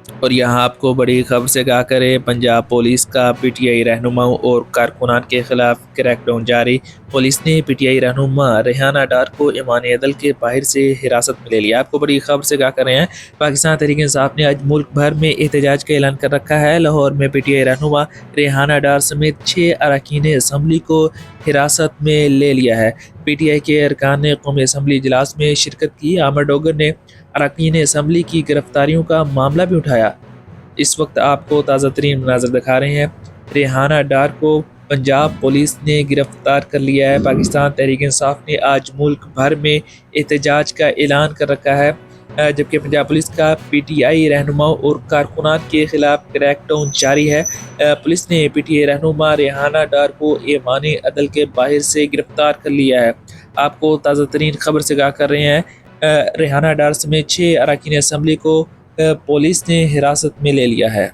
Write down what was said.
اور یہاں آپ کو بڑی خبر سے آگاہ کرے، پنجاب پولیس کا پی ٹی آئی رہنماؤں اور کارکنان کے خلاف کریک ڈاؤن جاری۔ پولیس نے پی ٹی آئی رہنما ریحانہ ڈار کو ایوان عدل کے باہر سے حراست میں لے لیا۔ آپ کو بڑی خبر سے آگاہ کر رہے ہیں، پاکستان تحریک انصاف نے آج ملک بھر میں احتجاج کا اعلان کر رکھا ہے۔ لاہور میں پی ٹی آئی رہنما ریحانہ ڈار سمیت 6 اراکین اسمبلی کو حراست میں لے لیا ہے۔ پی ٹی آئی کے ارکان نے قومی اسمبلی اجلاس میں شرکت کی۔ عامر ڈوگر نے اراکین اسمبلی کی گرفتاریوں کا معاملہ بھی اٹھایا۔ اس وقت آپ کو تازہ ترین مناظر دکھا رہے ہیں۔ ریحانہ ڈار کو پنجاب پولیس نے گرفتار کر لیا ہے۔ پاکستان تحریک انصاف نے آج ملک بھر میں احتجاج کا اعلان کر رکھا ہے، جبکہ پنجاب پولیس کا پی ٹی آئی رہنماؤں اور کارکنان کے خلاف کریک ڈاؤن جاری ہے۔ پولیس نے پی ٹی آئی رہنما ریحانہ ڈار کو ایوان عدل کے باہر سے گرفتار کر لیا ہے۔ آپ کو تازہ ترین خبر سے آگاہ کر رہے ہیں، ریحانہ ڈار سمیت 6 اراکین اسمبلی کو پولیس نے حراست میں لے لیا ہے۔